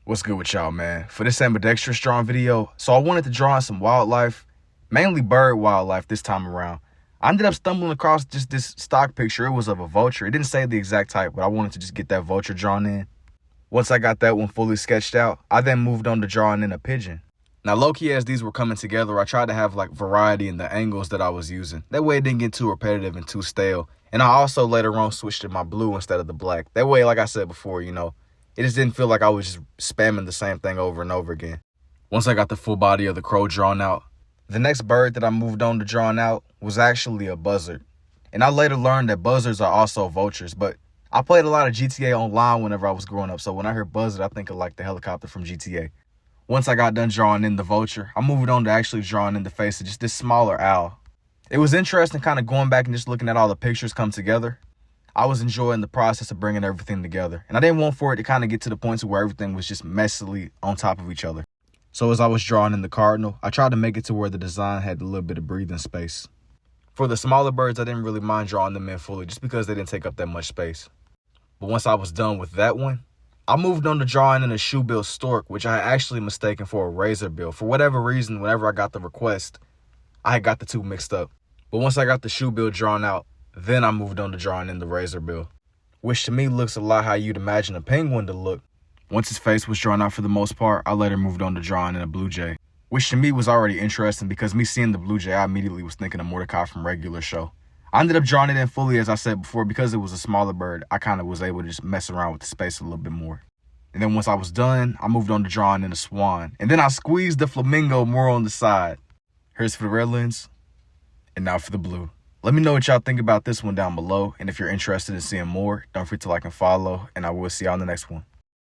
What's good with y'all, man? For this ambidextrous drawing video, so I wanted to draw in some wildlife, mainly bird wildlife this time around. I ended up stumbling across just this stock picture. It was of a vulture. It didn't say the exact type, but I wanted to just get that vulture drawn in. Once I got that one fully sketched out, I then moved on to drawing in a pigeon. Now, low-key as these were coming together, I tried to have like variety in the angles that I was using. That way it didn't get too repetitive and too stale. And I also later on switched to my blue instead of the black. That way, like I said before, it just didn't feel like I was just spamming the same thing over and over again. Once I got the full body of the crow drawn out, the next bird that I moved on to drawing out was actually a buzzard. And I later learned that buzzards are also vultures, but I played a lot of GTA Online whenever I was growing up, so when I hear buzzard, I think of like the helicopter from GTA. Once I got done drawing in the vulture, I moved on to actually drawing in the face of just this smaller owl. It was interesting kind of going back and just looking at all the pictures come together. I was enjoying the process of bringing everything together. And I didn't want for it to kind of get to the point where everything was just messily on top of each other. So as I was drawing in the cardinal, I tried to make it to where the design had a little bit of breathing space. For the smaller birds, I didn't really mind drawing them in fully just because they didn't take up that much space. But once I was done with that one, I moved on to drawing in a shoebill stork, which I had actually mistaken for a razorbill. For whatever reason, whenever I got the request, I had got the two mixed up. But once I got the shoebill drawn out, then I moved on to drawing in the razorbill, which to me looks a lot how you'd imagine a penguin to look. Once his face was drawn out for the most part, I later moved on to drawing in a blue jay, which to me was already interesting because me seeing the blue jay, I immediately was thinking of Mordecai from Regular Show. I ended up drawing it in fully, as I said before, because it was a smaller bird. I kind of was able to just mess around with the space a little bit more. And then once I was done, I moved on to drawing in a swan. And then I squeezed the flamingo more on the side. Here's for the red lens, and now for the blue. Let me know what y'all think about this one down below. And if you're interested in seeing more, don't forget to like and follow. And I will see y'all in the next one.